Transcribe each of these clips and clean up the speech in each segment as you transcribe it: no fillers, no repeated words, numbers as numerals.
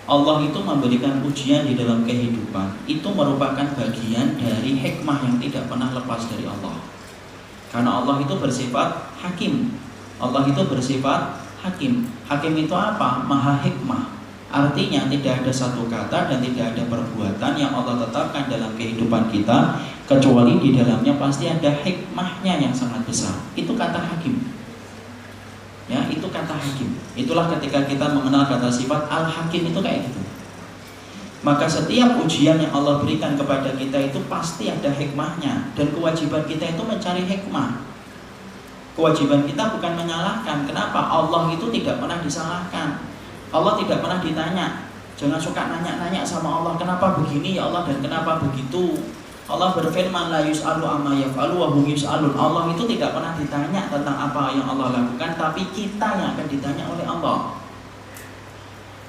Allah itu memberikan ujian di dalam kehidupan, itu merupakan bagian dari hikmah yang tidak pernah lepas dari Allah. Karena Allah itu bersifat hakim. Allah itu bersifat hakim. Hakim itu apa? Maha hikmah. Artinya tidak ada satu kata dan tidak ada perbuatan yang Allah tetapkan dalam kehidupan kita kecuali di dalamnya pasti ada hikmahnya yang sangat besar. Itu kata hakim. Ya, itu kata hakim. Itulah ketika kita mengenal kata sifat al-hakim itu kayak gitu. Maka setiap ujian yang Allah berikan kepada kita itu pasti ada hikmahnya. Dan kewajiban kita itu mencari hikmah. Kewajiban kita bukan menyalahkan. Kenapa? Allah itu tidak pernah disalahkan. Allah tidak pernah ditanya. Jangan suka nanya-nanya sama Allah, kenapa begini ya Allah dan kenapa begitu. Allah berfirman, la yus'alu amma yaf'alu wa hum yus'alun. Allah itu tidak pernah ditanya tentang apa yang Allah lakukan, tapi kita yang akan ditanya oleh Allah.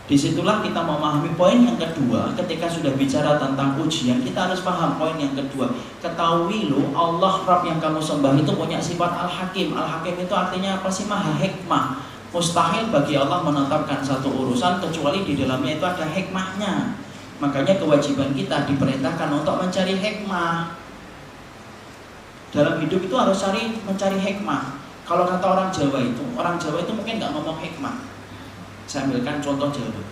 Disitulah kita memahami poin yang kedua. Ketika sudah bicara tentang ujian, kita harus paham poin yang kedua. Ketahui lo, Allah Rabb yang kamu sembah itu punya sifat Al-Hakim. Al-Hakim itu artinya apa sih? Maha hikmah. Mustahil bagi Allah menetapkan satu urusan kecuali di dalamnya itu ada hikmahnya. Makanya kewajiban kita diperintahkan untuk mencari hikmah. Dalam hidup itu harus mencari hikmah. Kalau kata orang Jawa itu mungkin nggak ngomong hikmah. Saya ambilkan contoh Jawa.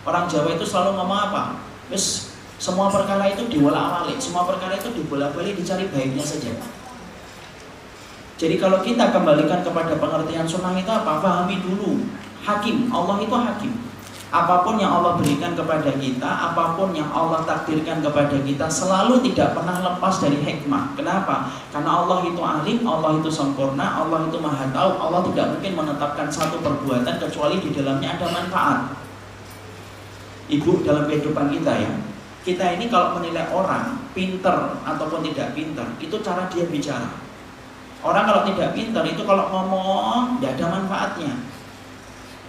Orang Jawa itu selalu ngomong apa? Terus semua perkara itu diwolak-walik, semua perkara itu dibolak-balik, dicari baiknya saja. Jadi kalau kita kembalikan kepada pengertian sunnah itu apa? Pahami dulu. Hakim, Allah itu hakim. Apapun yang Allah berikan kepada kita, apapun yang Allah takdirkan kepada kita, selalu tidak pernah lepas dari hikmah. Kenapa? Karena Allah itu alim, Allah itu sempurna, Allah itu maha tahu. Allah tidak mungkin menetapkan satu perbuatan kecuali di dalamnya ada manfaat. Ibu, dalam kehidupan kita ya, kita ini kalau menilai orang pinter ataupun tidak pinter, itu cara dia bicara. Orang kalau tidak pinter itu kalau ngomong tidak ada manfaatnya.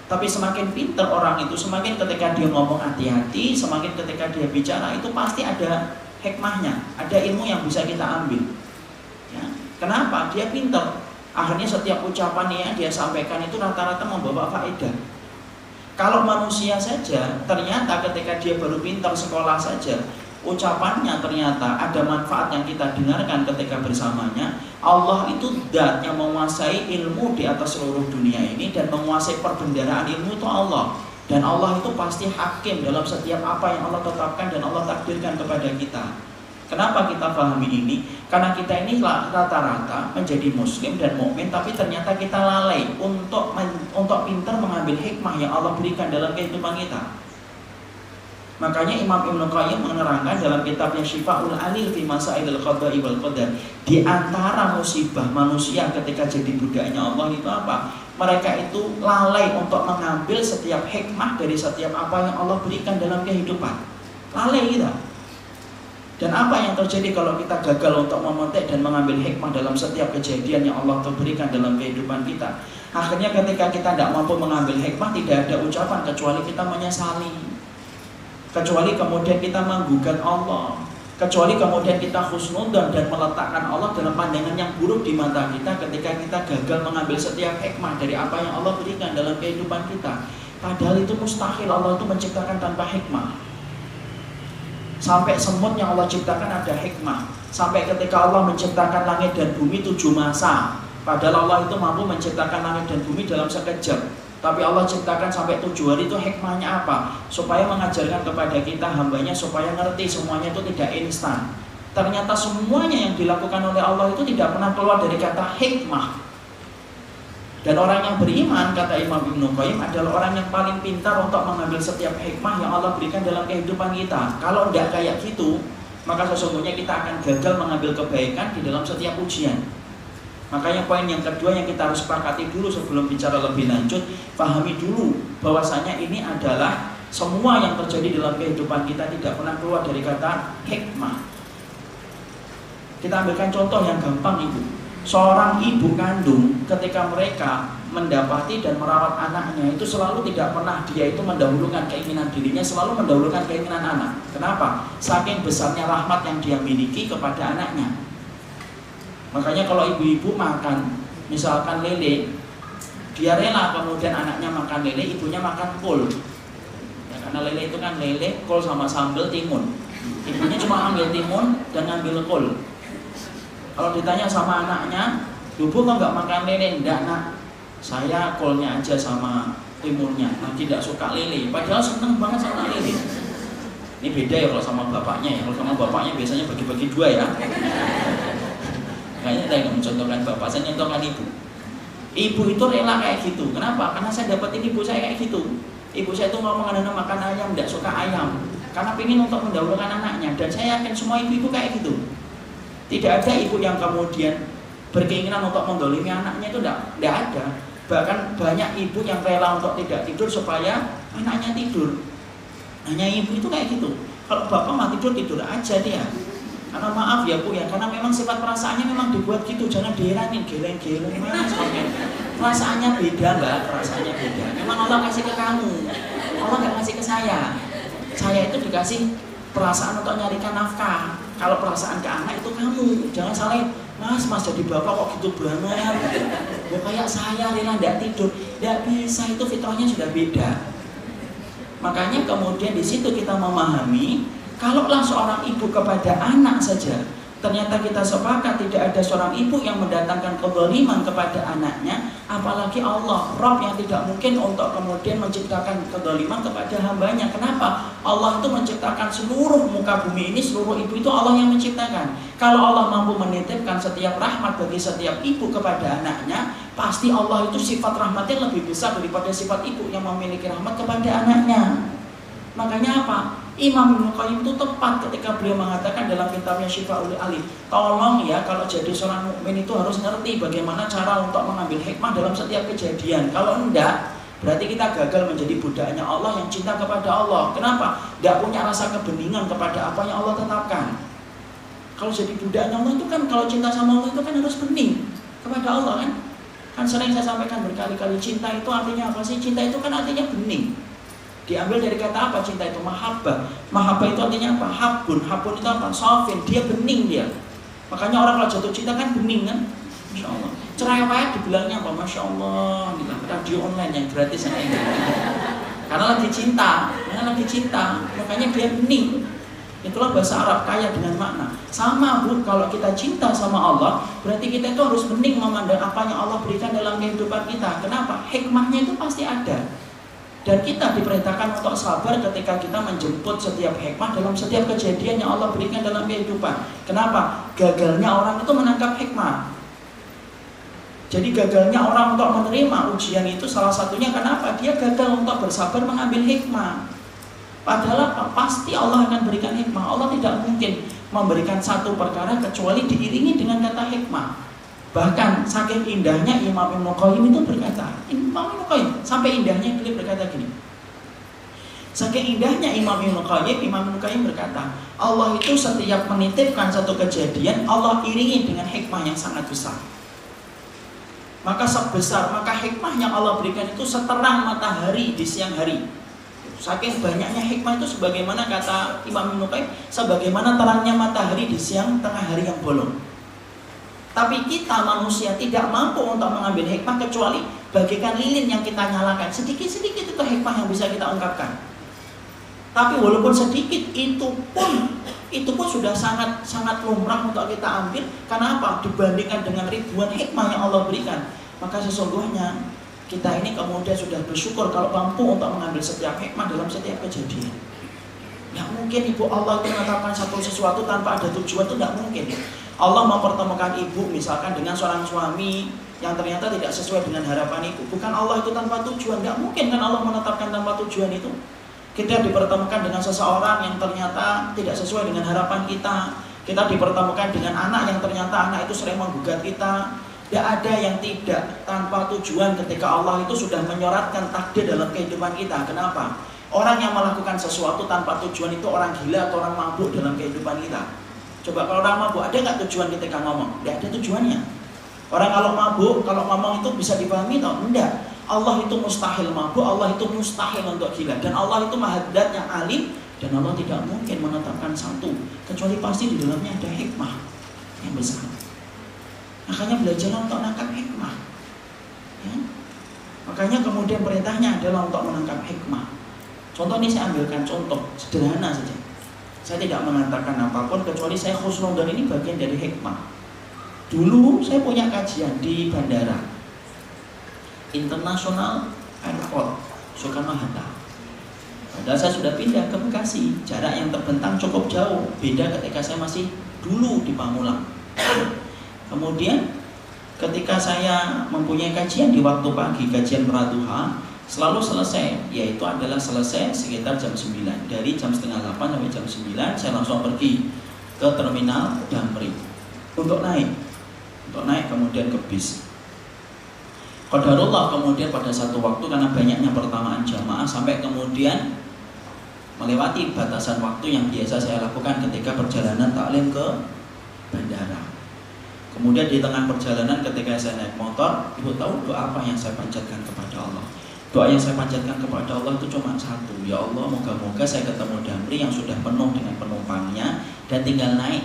Tapi semakin pinter orang itu, semakin ketika dia ngomong hati-hati, semakin ketika dia bicara itu pasti ada hikmahnya, ada ilmu yang bisa kita ambil. Ya. Kenapa? Dia pinter. Akhirnya setiap ucapannya dia sampaikan itu rata-rata membawa faedah. Kalau manusia saja, ternyata ketika dia baru pinter sekolah saja, ucapannya ternyata ada manfaat yang kita dengarkan ketika bersamanya. Allah itu zat yang menguasai ilmu di atas seluruh dunia ini dan menguasai perbendaharaan ilmu itu Allah. Dan Allah itu pasti hakim dalam setiap apa yang Allah tetapkan dan Allah takdirkan kepada kita. Kenapa kita pahami ini? Karena kita ini rata-rata menjadi muslim dan mukmin, tapi ternyata kita lalai untuk pintar mengambil hikmah yang Allah berikan dalam kehidupan kita. Makanya Imam Ibnu Qayyim menerangkan dalam kitabnya Syifa'ul Alil fi Masailil Qada'i wal Qadar, di antara musibah manusia ketika jadi budaknya Allah itu apa? Mereka itu lalai untuk mengambil setiap hikmah dari setiap apa yang Allah berikan dalam kehidupan. Lalai kita. Dan apa yang terjadi kalau kita gagal untuk memetik dan mengambil hikmah dalam setiap kejadian yang Allah berikan dalam kehidupan kita? Akhirnya ketika kita tidak mampu mengambil hikmah, tidak ada ucapan kecuali kita menyesali. Kecuali kemudian kita menggugat Allah, kecuali kemudian kita husnudzon dan meletakkan Allah dalam pandangan yang buruk di mata kita ketika kita gagal mengambil setiap hikmah dari apa yang Allah berikan dalam kehidupan kita. Padahal itu mustahil Allah itu menciptakan tanpa hikmah. Sampai semut yang Allah ciptakan ada hikmah. Sampai ketika Allah menciptakan langit dan bumi 7 masa, padahal Allah itu mampu menciptakan langit dan bumi dalam sekejap. Tapi Allah ciptakan sampai 7 hari, itu hikmahnya apa? Supaya mengajarkan kepada kita hambanya supaya ngerti semuanya itu tidak instan. Ternyata semuanya yang dilakukan oleh Allah itu tidak pernah keluar dari kata hikmah. Dan orang yang beriman, kata Imam Ibnu Qayyim, adalah orang yang paling pintar untuk mengambil setiap hikmah yang Allah berikan dalam kehidupan kita. Kalau tidak kayak gitu, maka sesungguhnya kita akan gagal mengambil kebaikan di dalam setiap ujian. Makanya poin yang kedua yang kita harus sepakati dulu sebelum bicara lebih lanjut, pahami dulu bahwasanya ini adalah semua yang terjadi dalam kehidupan kita tidak pernah keluar dari kata hikmah. Kita ambilkan contoh yang gampang, Ibu. Seorang ibu kandung ketika mereka mendapati dan merawat anaknya itu selalu tidak pernah dia itu mendahulukan keinginan dirinya, selalu mendahulukan keinginan anak. Kenapa? Saking besarnya rahmat yang dia miliki kepada anaknya. Makanya kalau ibu-ibu makan misalkan lele, dia rela kemudian anaknya makan lele, ibunya makan full, ya kan? Karena lele itu kan lele, kol sama sambal, timun. Ibunya cuma ambil timun dan ngambil kol. Kalau ditanya sama anaknya, "Bu, kok nggak makan lele?" "Enggak, Nak. Saya kolnya aja sama timunnya. Nah, tidak suka lele." Padahal seneng banget sama lele. Ini beda ya kalau sama bapaknya ya. Kalau sama bapaknya biasanya bagi-bagi dua ya. Kayaknya saya nggak mencontohkan bapak, saya contohkan ibu. Ibu itu rela kayak gitu. Kenapa? Karena saya dapetin ibu saya kayak gitu. Ibu saya itu ngomong anak makan ayam, tidak suka ayam. Karena ingin untuk mendahulukan anaknya. Dan saya yakin semua ibu-ibu kayak gitu. Tidak ada ibu yang kemudian berkeinginan untuk mendolimi anaknya, itu tidak ada. Bahkan banyak ibu yang rela untuk tidak tidur supaya anaknya tidur. Hanya ibu itu kayak gitu. Kalau bapak mah tidur aja dia. Karena maaf ya Bu ya, karena memang sifat perasaannya memang dibuat gitu. Jangan diheranin, geleng-geleng mas. Perasaannya beda Mbak, perasaannya beda. Memang Allah kasih ke kamu, Allah nggak kasih ke saya. Saya itu dikasih perasaan untuk nyarikan nafkah. Kalau perasaan ke anak itu kamu. Jangan salahin, mas jadi bapak kok gitu banget. Ya kayak saya rela nggak tidur, nggak bisa, itu fitrahnya sudah beda. Makanya kemudian di situ kita memahami, kalaulah seorang ibu kepada anak saja, ternyata kita sepakat tidak ada seorang ibu yang mendatangkan kezaliman kepada anaknya, apalagi Allah, Rabb yang tidak mungkin untuk kemudian menciptakan kezaliman kepada hambanya. Kenapa? Allah itu menciptakan seluruh muka bumi ini, seluruh ibu itu Allah yang menciptakan. Kalau Allah mampu menitipkan setiap rahmat bagi setiap ibu kepada anaknya, pasti Allah itu sifat rahmatnya lebih besar daripada sifat ibu yang memiliki rahmat kepada anaknya. Makanya apa? Imam Ibnu Qayyim itu tepat ketika beliau mengatakan dalam kitabnya Syifaul Alim, tolong ya, kalau jadi seorang mukmin itu harus ngerti bagaimana cara untuk mengambil hikmah dalam setiap kejadian. Kalau enggak, berarti kita gagal menjadi budaknya Allah yang cinta kepada Allah. Kenapa? Enggak punya rasa kebeningan kepada apa yang Allah tetapkan. Kalau jadi budaknya Allah itu kan, kalau cinta sama Allah itu kan harus bening kepada Allah kan. Kan sering saya sampaikan berkali-kali, cinta itu artinya apa sih? Cinta itu kan artinya bening. Diambil dari kata apa cinta itu? Mahabbah. Mahabbah itu artinya apa? Habun. Habun itu apa? Sofin. Dia bening dia. Makanya orang kalau jatuh cinta kan bening kan? Masya Allah. Cerewet dibilangnya apa? Masya Allah. Radio online yang gratis ini. Karena lagi cinta. Makanya dia bening. Itulah bahasa Arab, kaya dengan makna. Sama Bu, kalau kita cinta sama Allah, berarti kita itu harus bening memandang apa yang Allah berikan dalam kehidupan kita. Kenapa? Hikmahnya itu pasti ada. Dan kita diperintahkan untuk sabar ketika kita menjemput setiap hikmah dalam setiap kejadian yang Allah berikan dalam kehidupan. Kenapa? Gagalnya orang itu menangkap hikmah. Jadi gagalnya orang untuk menerima ujian itu salah satunya kenapa? Dia gagal untuk bersabar mengambil hikmah. Padahal apa? Pasti Allah akan berikan hikmah. Allah tidak mungkin memberikan satu perkara kecuali diiringi dengan kata hikmah. Bahkan saking indahnya Imam Ibnu Qayyim itu berkata, Imam Ibnu Qayyim sampai indahnya beliau berkata gini. Saking indahnya Imam Ibnu Qayyim berkata, Allah itu setiap menitipkan satu kejadian, Allah iringi dengan hikmah yang sangat besar. Maka hikmah yang Allah berikan itu seterang matahari di siang hari. Saking banyaknya hikmah itu sebagaimana kata Imam Ibnu Qayyim, sebagaimana terangnya matahari di siang tengah hari yang bolong. Tapi kita manusia tidak mampu untuk mengambil hikmah kecuali bagaikan lilin yang kita nyalakan. Sedikit-sedikit itu hikmah yang bisa kita ungkapkan. Tapi walaupun sedikit, itu pun sudah sangat lumrah untuk kita ambil. Karena apa? Dibandingkan dengan ribuan hikmah yang Allah berikan. Maka sesungguhnya kita ini kemudian sudah bersyukur kalau mampu untuk mengambil setiap hikmah dalam setiap kejadian. Tidak mungkin Ibu Allah itu mengatakan sesuatu tanpa ada tujuan, itu tidak mungkin. Allah mempertemukan ibu misalkan dengan seorang suami yang ternyata tidak sesuai dengan harapan ibu. Bukan Allah itu tanpa tujuan, nggak mungkin kan Allah menetapkan tanpa tujuan itu. Kita dipertemukan dengan seseorang yang ternyata tidak sesuai dengan harapan kita. Kita dipertemukan dengan anak yang ternyata anak itu sering menggugat kita. Tidak ada yang tidak tanpa tujuan ketika Allah itu sudah menyoratkan takdir dalam kehidupan kita. Kenapa? Orang yang melakukan sesuatu tanpa tujuan itu orang gila atau orang mabuk dalam kehidupan kita. Coba kalau orang mabuk, ada nggak tujuan ketika ngomong? Tidak ada tujuannya. Orang kalau mabuk, kalau ngomong itu bisa dipahami atau enggak? Allah itu mustahil mabuk, Allah itu mustahil untuk gila. Dan Allah itu maha dat yang alim. Dan Allah tidak mungkin menetapkan satu kecuali pasti di dalamnya ada hikmah yang besar. Makanya belajar untuk menangkap hikmah ya? Makanya kemudian perintahnya adalah untuk menangkap hikmah. Contoh ini saya ambilkan contoh sederhana saja. Saya tidak mengatakan apapun kecuali saya khusnudon ini bagian dari hikmah. Dulu saya punya kajian di bandara International Airport Soekarno-Hatta. Padahal saya sudah pindah ke Bekasi, jarak yang terbentang cukup jauh. Beda ketika saya masih dulu di Pamulang. Kemudian ketika saya mempunyai kajian di waktu pagi, kajian praduha, selalu selesai, yaitu adalah selesai sekitar jam 9. Dari jam setengah 8 sampai jam 9 saya langsung pergi ke terminal Damri untuk naik kemudian ke bis. Qadarullah kemudian pada satu waktu karena banyaknya pertamaan jamaah sampai kemudian melewati batasan waktu yang biasa saya lakukan ketika perjalanan taklim ke bandara. Kemudian di tengah perjalanan ketika saya naik motor, ibu tahu doa apa yang saya panjatkan kepada Allah? Doa yang saya panjatkan kepada Allah itu cuma satu, ya Allah moga-moga saya ketemu Damri yang sudah penuh dengan penumpangnya dan tinggal naik.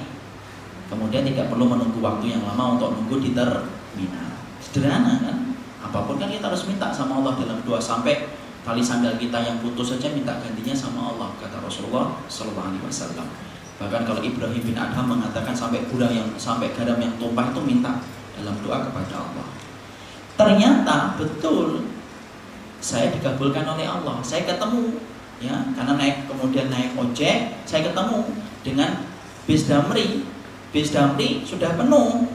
Kemudian tidak perlu menunggu waktu yang lama untuk nunggu di terminal. Sederhana kan? Apapun kan kita harus minta sama Allah dalam doa, sampai tali sandal kita yang putus saja minta gantinya sama Allah, kata Rasulullah Sallallahu Alaihi Wasallam. Bahkan kalau Ibrahim bin Adham mengatakan sampai garam yang tumpah itu minta dalam doa kepada Allah. Ternyata betul saya dikabulkan oleh Allah. Saya ketemu ya, karena kemudian naik ojek, saya ketemu dengan bis Damri. Bis Damri sudah penuh.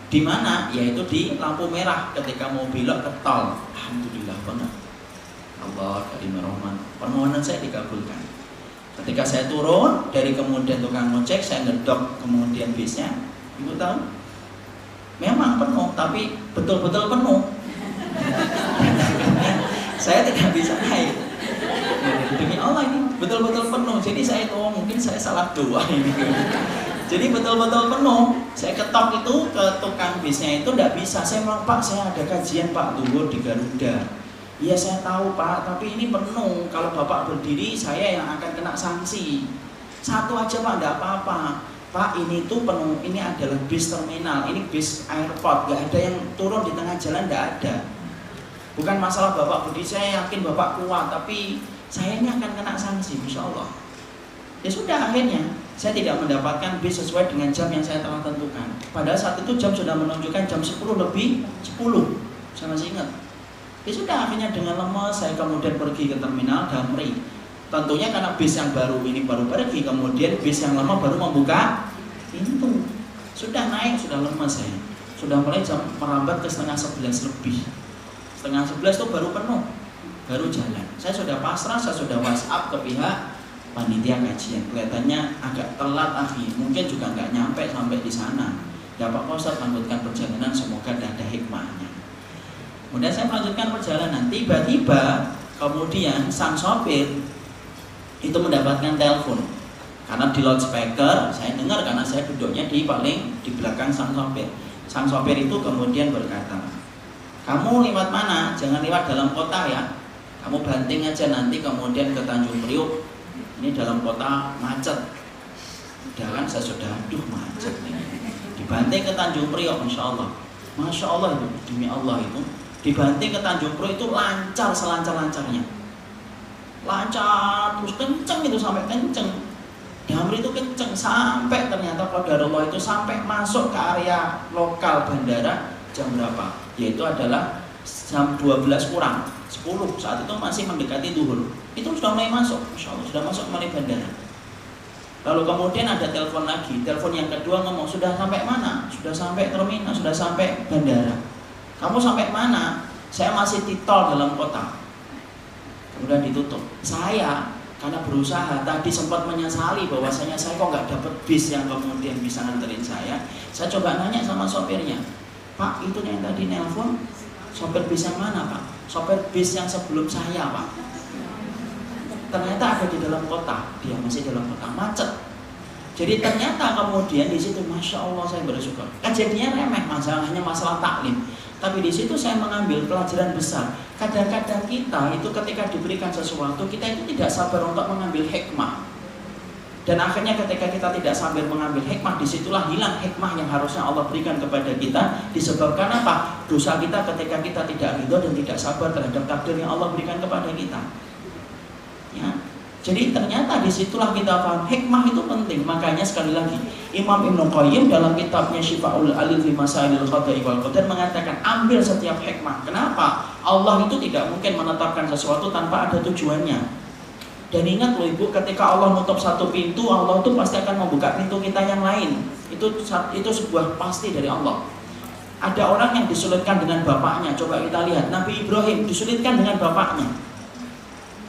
Di mana? Yaitu di lampu merah ketika mau belok ke tol. Alhamdulillah banget. Allah karimur rahman. Permohonan saya dikabulkan. Ketika saya turun dari kemudian tukang ngojek, saya ngedok kemudian bisnya. Ibu tahu? Memang penuh, tapi betul-betul penuh. Saya tidak bisa naik. Demi Allah ini betul-betul penuh. Jadi saya tahu mungkin saya salah doa ini. Jadi betul-betul penuh. Saya ketok itu ke tukang bisnya itu tidak bisa. Saya bilang, Pak, saya ada kajian Pak Duhur di Garuda. Iya saya tahu Pak, tapi ini penuh. Kalau Bapak berdiri, saya yang akan kena sanksi. Satu aja Pak, tidak apa-apa. Pak, ini tuh penuh. Ini adalah bis terminal, ini bis airport. Gak ada yang turun di tengah jalan, tidak ada. Bukan masalah Bapak berdiri, saya yakin Bapak kuat, tapi saya ini akan kena sanksi, Insya Allah. Ya sudah, akhirnya saya tidak mendapatkan bis sesuai dengan jam yang saya telah tentukan. Padahal saat itu jam sudah menunjukkan jam 10 lebih 10. Saya masih ingat. Ya sudah, akhirnya dengan lemas saya kemudian pergi ke terminal Damri. Tentunya karena bis yang baru ini baru pergi, kemudian bis yang lama baru membuka pintu. Sudah naik, sudah lemas saya. Sudah mulai jam merambat ke setengah 11 lebih. Setengah 11 itu baru penuh, baru jalan. Saya sudah pasrah, saya sudah WhatsApp ke pihak panitia kajian. Kelihatannya agak telat mungkin juga nggak nyampe sampai di sana. Ya Pak Ustaz, lanjutkan perjalanan, semoga ada hikmahnya. Kemudian saya melanjutkan perjalanan. Tiba-tiba kemudian sang sopir itu mendapatkan telepon. Karena di loudspeaker saya dengar, karena saya duduknya di belakang sang sopir. Sang sopir itu kemudian berkata, kamu lewat mana? Jangan lewat dalam kota ya. Kamu banting aja nanti kemudian ke Tanjung Priok. Ini dalam kota macet. Udah kan saya sudah macet ini. Dibanting ke Tanjung Priok, Masya Allah itu, demi Allah itu. Dibanting ke Tanjung Priok itu lancar selancar-lancarnya. Lancar, terus kenceng itu sampai kenceng. Damri itu kenceng sampai ternyata qadarullah itu sampai masuk ke area lokal bandara jam berapa? Yaitu adalah jam 12 kurang 10. Saat itu masih mendekati zuhur. Itu sudah mulai masuk, Masya Allah, sudah masuk mulai bandara. Lalu kemudian ada telepon lagi. Telepon yang kedua ngomong, sudah sampai mana? Sudah sampai terminal, sudah sampai bandara. Kamu sampai mana? Saya masih di tol dalam kota. Kemudian ditutup. Saya karena berusaha tadi sempat menyesali bahwasanya saya kok nggak dapat bis yang kemudian bisa nganterin saya. Saya coba nanya sama sopirnya, Pak, itu yang tadi nelpon sopir bis yang mana Pak? Sopir bis yang sebelum saya Pak. Ternyata ada di dalam kota, dia masih dalam kota macet. Jadi ternyata kemudian di situ, Masya Allah, saya bersyukur. Kejadiannya remeh, hanya masalah taklim. Tapi di situ saya mengambil pelajaran besar. Kadang-kadang kita itu ketika diberikan sesuatu, kita itu tidak sabar untuk mengambil hikmah. Dan akhirnya ketika kita tidak sabar mengambil hikmah, disitulah hilang hikmah yang harusnya Allah berikan kepada kita. Disebabkan apa? Dosa kita ketika kita tidak ridho dan tidak sabar terhadap takdir yang Allah berikan kepada kita. Ya. Jadi ternyata disitulah kita paham hikmah itu penting. Makanya sekali lagi Imam Ibnu Qayyim dalam kitabnya Syifa'ul Alil fi Masailil Qada'i wal Qadar mengatakan ambil setiap hikmah. Kenapa? Allah itu tidak mungkin menetapkan sesuatu tanpa ada tujuannya. Dan ingat loh ibu, ketika Allah nutup satu pintu, Allah itu pasti akan membuka pintu kita yang lain. Itu sebuah pasti dari Allah. Ada orang yang disulitkan dengan bapaknya. Coba kita lihat Nabi Ibrahim disulitkan dengan bapaknya.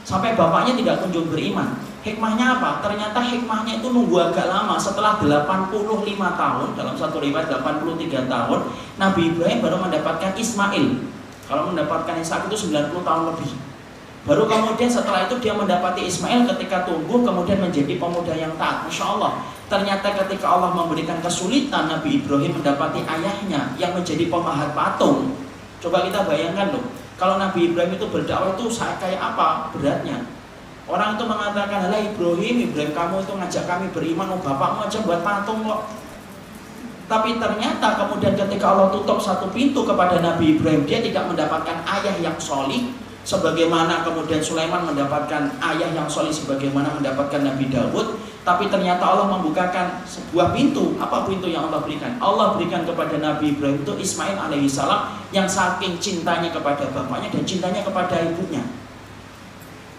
Sampai bapaknya tidak kunjung beriman. Hikmahnya apa? Ternyata hikmahnya itu nunggu agak lama. Setelah 85 tahun, dalam satu riwayat 83 tahun, Nabi Ibrahim baru mendapatkan Ismail. Kalau mendapatkan Ishak itu 90 tahun lebih. Baru kemudian setelah itu dia mendapati Ismail ketika tumbuh kemudian menjadi pemuda yang taat. Masya Allah. Ternyata ketika Allah memberikan kesulitan, Nabi Ibrahim mendapati ayahnya yang menjadi pemahat patung. Coba kita bayangkan loh. Kalau Nabi Ibrahim itu berdakwah itu kayak apa beratnya. Orang itu mengatakan, "Lah Ibrahim kamu itu ngajak kami beriman, bapakmu aja buat patung kok." Tapi ternyata kemudian ketika Allah tutup satu pintu kepada Nabi Ibrahim, dia tidak mendapatkan ayah yang solih sebagaimana kemudian Sulaiman mendapatkan ayah yang solih sebagaimana mendapatkan Nabi Daud. Tapi ternyata Allah membukakan sebuah pintu. Apa pintu yang Allah berikan? Allah berikan kepada Nabi Ibrahim itu Ismail alaihissalam yang saking cintanya kepada bapaknya dan cintanya kepada ibunya.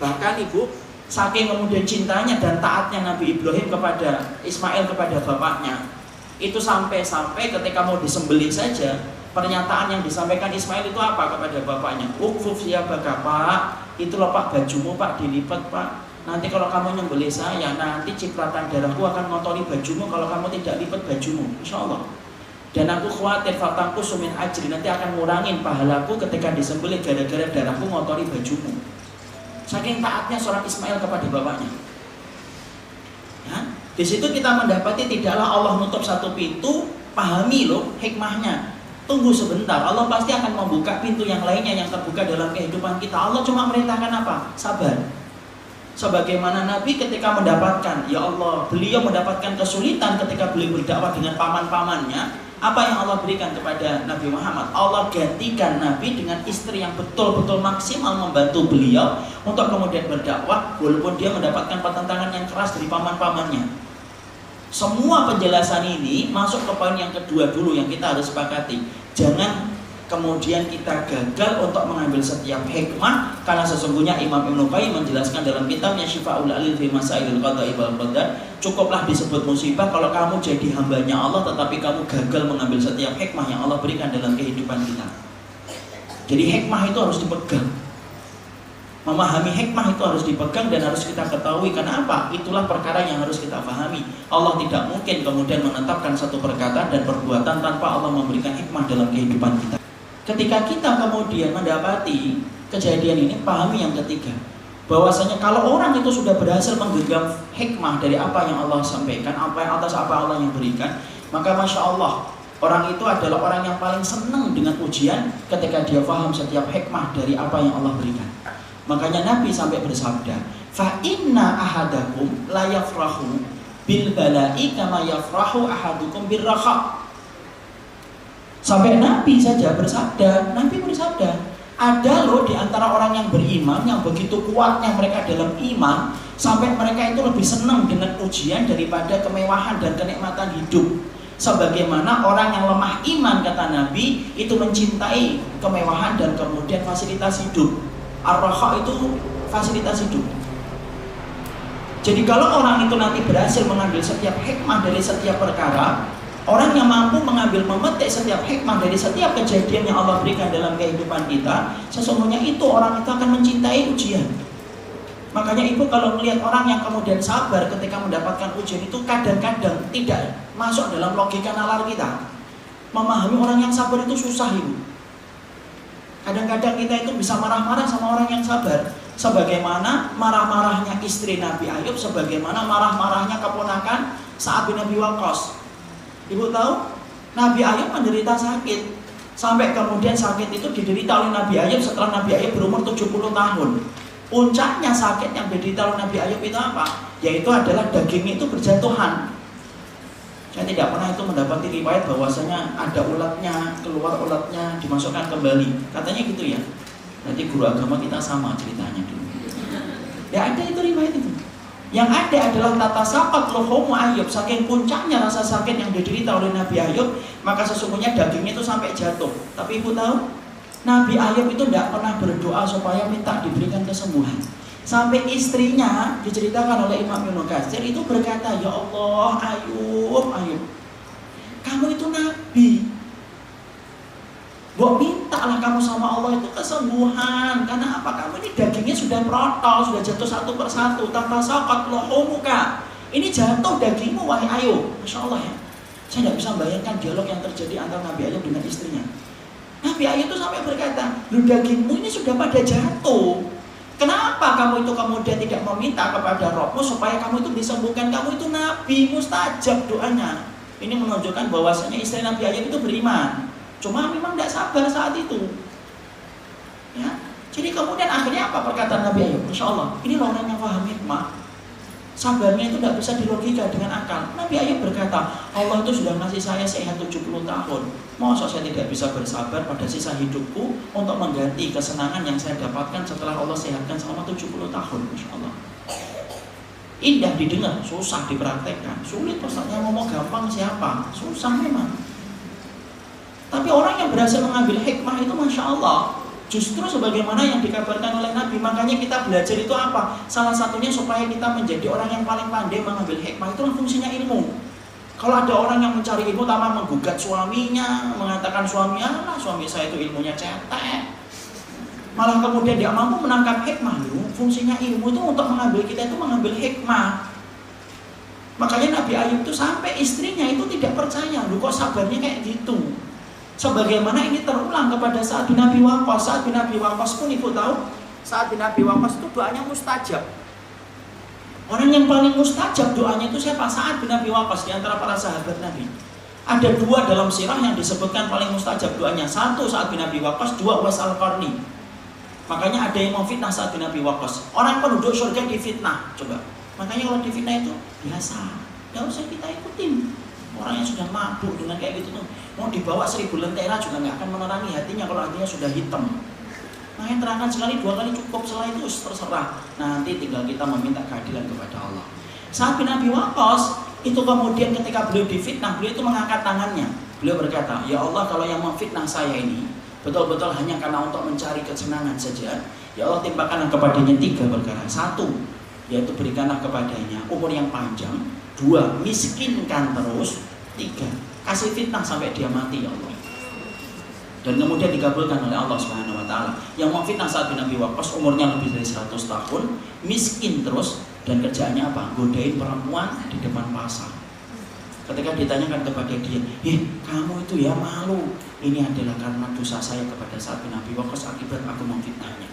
Bahkan ibu, saking kemudian cintanya dan taatnya Nabi Ibrahim kepada Ismail kepada bapaknya, itu sampai-sampai ketika mau disembelih saja, pernyataan yang disampaikan Ismail itu apa kepada bapaknya? Ukfuf ya Pak, itu loh Pak bajumu Pak dilipat Pak. Nanti kalau kamu nyembelih saya, nanti cipratan darahku akan ngotori bajumu kalau kamu tidak lipat bajumu, insya Allah. Dan aku khawatir fatangku sumin ajri, nanti akan ngurangin pahalaku ketika disembelih gara-gara darahku ngotori bajumu. Saking taatnya seorang Ismail kepada bapaknya. Ya, di situ kita mendapati tidaklah Allah nutup satu pintu, pahami loh hikmahnya. Tunggu sebentar, Allah pasti akan membuka pintu yang lainnya yang terbuka dalam kehidupan kita. Allah cuma merintahkan apa? Sabar. Sebagaimana Nabi ketika mendapatkan, ya Allah, beliau mendapatkan kesulitan ketika beliau berdakwah dengan paman-pamannya. Apa yang Allah berikan kepada Nabi Muhammad? Allah gantikan Nabi dengan istri yang betul-betul maksimal membantu beliau untuk kemudian berdakwah, walaupun dia mendapatkan pertentangan yang keras dari paman-pamannya. Semua penjelasan ini masuk ke poin yang kedua dulu yang kita harus sepakati. Jangan kemudian kita gagal untuk mengambil setiap hikmah, karena sesungguhnya Imam Ibnu Qayyim menjelaskan dalam kitabnya Syifa'ul Alil fi Masailil Qada'i wal Qadar, cukuplah disebut musibah kalau kamu jadi hambanya Allah tetapi kamu gagal mengambil setiap hikmah yang Allah berikan dalam kehidupan kita. Jadi hikmah itu harus dipegang. Memahami hikmah itu harus dipegang dan harus kita ketahui. Karena apa? Itulah perkara yang harus kita pahami. Allah tidak mungkin kemudian menetapkan satu perkataan dan perbuatan tanpa Allah memberikan hikmah dalam kehidupan kita. Ketika kita kemudian mendapati kejadian ini, pahami yang ketiga, bahwasanya kalau orang itu sudah berhasil menggenggam hikmah dari apa yang Allah sampaikan, apa yang atas apa Allah yang berikan, maka Masya Allah, orang itu adalah orang yang paling senang dengan ujian ketika dia paham setiap hikmah dari apa yang Allah berikan. Makanya Nabi sampai bersabda, fa inna ahadakum la yafrahu bil bala'i kama yafrahu ahadukum bir raha. Sampai Nabi saja bersabda, ada loh di antara orang yang beriman yang begitu kuatnya mereka dalam iman, sampai mereka itu lebih senang dengan ujian daripada kemewahan dan kenikmatan hidup. Sebagaimana orang yang lemah iman, kata Nabi, itu mencintai kemewahan dan kemudian fasilitas hidup. Ar-raha itu fasilitas hidup. Jadi kalau orang itu nanti berhasil mengambil setiap hikmah dari setiap perkara, orang yang mampu mengambil memetik setiap hikmah dari setiap kejadian yang Allah berikan dalam kehidupan kita, sesungguhnya itu orang itu akan mencintai ujian. Makanya ibu kalau melihat orang yang kemudian sabar ketika mendapatkan ujian itu kadang-kadang tidak masuk dalam logika nalar kita. Memahami orang yang sabar itu susah ibu. Kadang-kadang kita itu bisa marah-marah sama orang yang sabar. Sebagaimana marah-marahnya istri Nabi Ayub, sebagaimana marah-marahnya keponakan Sa'ad bin Abi Waqqas. Ibu tahu, Nabi Ayub menderita sakit. Sampai kemudian sakit itu diderita oleh Nabi Ayub setelah Nabi Ayub berumur 70 tahun. Puncaknya sakit yang diderita oleh Nabi Ayub itu apa? Yaitu adalah daging itu berjatuhan. Saya tidak pernah itu mendapati riwayat bahwasanya ada ulatnya, keluar ulatnya, dimasukkan kembali. Katanya gitu ya. Nanti guru agama kita sama ceritanya dulu. Ya ada itu riwayat itu. Yang ada adalah tata sakat lohomu Ayub, saking puncaknya rasa sakit yang diderita oleh Nabi Ayub, maka sesungguhnya dagingnya itu sampai jatuh. Tapi ibu tahu, Nabi Ayub itu tidak pernah berdoa supaya minta diberikan kesembuhan. Sampai istrinya diceritakan oleh Imam Ibnu Katsir itu berkata, ya Allah Ayub, kamu itu Nabi, mintalah kamu sama Allah itu kesembuhan. Karena apa? Kamu ini dagingnya sudah protol, sudah jatuh satu persatu. Tanpa sakat lohumuka, ini jatuh dagingmu wahai Ayub. Masya Allah ya. Saya tidak bisa membayangkan dialog yang terjadi antara Nabi Ayub dengan istrinya. Nabi Ayub itu sampai berkata, lu dagingmu ini sudah pada jatuh. Kenapa kamu itu kemudian tidak meminta kepada Rabbmu supaya kamu itu disembuhkan? Kamu itu Nabi, mustajab doanya. Ini menunjukkan bahwasanya istri Nabi Ayub itu beriman. Cuma memang tidak sabar saat itu. Ya. Jadi kemudian akhirnya apa perkataan Nabi Ayub? Masya Allah, ini orang yang paham hikmah. Sabarnya itu tidak bisa dilogika dengan akal. Nabi Ayub berkata, Allah itu sudah ngasih saya sehat 70 tahun. Masa saya tidak bisa bersabar pada sisa hidupku untuk mengganti kesenangan yang saya dapatkan setelah Allah sehatkan selama 70 tahun. Masya Allah. Indah didengar, susah dipraktekkan. Sulit Ustaznya ngomong gampang siapa? Susah memang. Tapi orang yang berhasil mengambil hikmah itu Masya Allah, justru sebagaimana yang dikabarkan oleh Nabi. Makanya kita belajar itu apa? Salah satunya supaya kita menjadi orang yang paling pandai mengambil hikmah. Itulah fungsinya ilmu. Kalau ada orang yang mencari ilmu tanpa menggugat suaminya, mengatakan suaminya, suami saya itu ilmunya cetek, malah kemudian dia mampu menangkap hikmah. Fungsinya ilmu itu untuk mengambil kita itu mengambil hikmah. Makanya Nabi Ayub itu sampai istrinya itu tidak percaya, kok sabarnya kayak gitu. Sebagaimana ini terulang kepada Sa'ad bin Abi Waqqas. Sa'ad bin Abi Waqqas pun ibu tahu, Sa'ad bin Abi Waqqas itu doanya mustajab. Orang yang paling mustajab doanya itu siapa? Sa'ad bin Abi Waqqas di antara para sahabat Nabi. Ada dua dalam sirah yang disebutkan paling mustajab doanya. Satu Sa'ad bin Abi Waqqas, dua Uwais Al-Qarni. Makanya ada yang mau fitnah Sa'ad bin Abi Waqqas. Orang penduduk surga difitnah, coba. Makanya kalau difitnah itu biasa, nggak usah kita ikutin. Orang yang sudah mabuk dengan kayak gitu tuh, mau dibawa 1000 lentera juga nggak akan menerangi hatinya kalau hatinya sudah hitam. Makanya terangkan sekali, 2 kali cukup, setelah itu terserah. Nanti tinggal kita meminta keadilan kepada Allah. Sa'ad bin Abi Waqqas itu kemudian ketika beliau difitnah, beliau itu mengangkat tangannya. Beliau berkata, ya Allah, kalau yang memfitnah saya ini betul-betul hanya karena untuk mencari kesenangan saja, ya Allah timpakanlah kepadanya 3 perkara. 1, yaitu berikanlah kepadanya umur yang panjang. 2, miskinkan terus. 3, kasih fitnah sampai dia mati ya Allah. Dan kemudian dikabulkan oleh Allah Subhanahu wa taala. Yang mau fitnah Sa'ad bin Abi Waqqas umurnya lebih dari 100 tahun, miskin terus, dan kerjaannya apa? Godain perempuan di depan pasar. Ketika ditanyakan kepada dia, kamu itu ya malu. Ini adalah karena dosa saya kepada Sa'ad bin Abi Waqqas akibat aku memfitnahnya.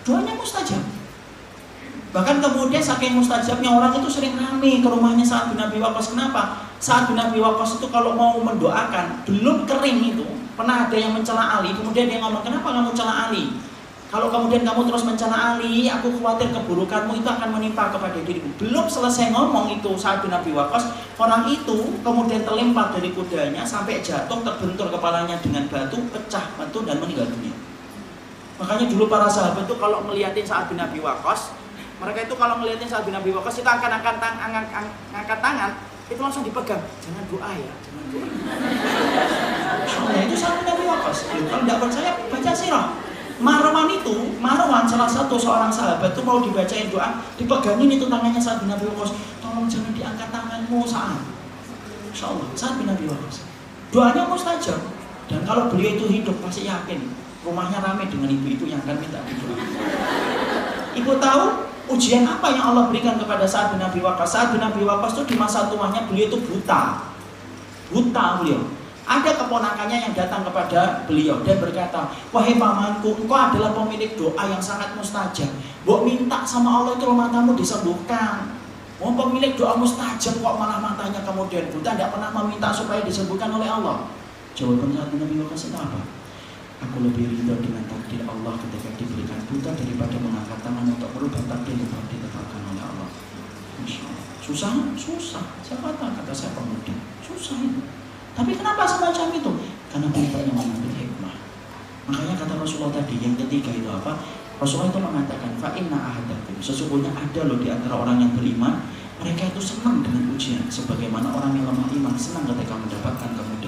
Doanya mustajab. Bahkan kemudian saking mustajabnya orang itu sering rame ke rumahnya Sa'ad bin Abi Waqqas. Kenapa? Sa'ad bin Abi Waqqas itu kalau mau mendoakan, belum kering itu, pernah ada yang mencela Ali, kemudian dia ngomong, kenapa kamu mencela Ali? Kalau kemudian kamu terus mencela Ali, aku khawatir keburukanmu itu akan menimpa kepada dirimu. Belum selesai ngomong itu Sa'ad bin Abi Waqqas, orang itu kemudian terlempar dari kudanya sampai jatuh, terbentur kepalanya dengan batu, pecah batu dan meninggal dunia. Makanya dulu para sahabat itu kalau ngeliatin Sa'ad bin Abi Waqqas, mereka itu kalau ngeliatin Sa'ad bin Abi Waqqas itu angkat tangan, itu langsung dipegang. Jangan doa ya, jangan doa. Soalnya itu Sa'ad bin Abi Waqqas. Kalau tidak percaya baca sirah. Marwan salah satu seorang sahabat itu mau dibacain doa, dipegangin itu tangannya Sa'ad bin Abi Waqqas. Tolong jangan diangkat tanganmu Sa'ad. Insyaallah Sa'ad bin Abi Waqqas. Doanya mustajab. Dan kalau beliau itu hidup pasti yakin rumahnya ramai dengan ibu-ibu yang akan minta doa. Ibu tahu ujian apa yang Allah berikan kepada Sa'ad bin Abi Waqqas? Sa'ad bin Abi Waqqas itu di masa tuanya beliau itu buta beliau. Ada keponakannya yang datang kepada beliau dan berkata, wahai pamanku, engkau adalah pemilik doa yang sangat mustajab. Mbok minta sama Allah itu matamu disembuhkan. Mau pemilik doa mustajab kok malah matanya kemudian buta, tidak pernah meminta supaya disembuhkan oleh Allah. Jawaban Sa'ad bin Abi Waqqas itu apa? Aku lebih ridho dengan takdir Allah ketika diberikan buta daripada mengangkat tangan untuk merubah takdir yang telah ditetapkan oleh Allah. Susah? Susah. Siapa tahu kata saya pemuda. Susah itu. Tapi kenapa semacam itu? Karena bapaknya mengambil hikmah. Makanya kata Rasulullah tadi, yang ketiga itu apa? Rasulullah itu mengatakan, fa inna ahadakum, sesungguhnya ada loh di antara orang yang beriman, mereka itu senang dengan ujian, sebagaimana orang yang lemah iman senang ketika mendapatkan kemudahan.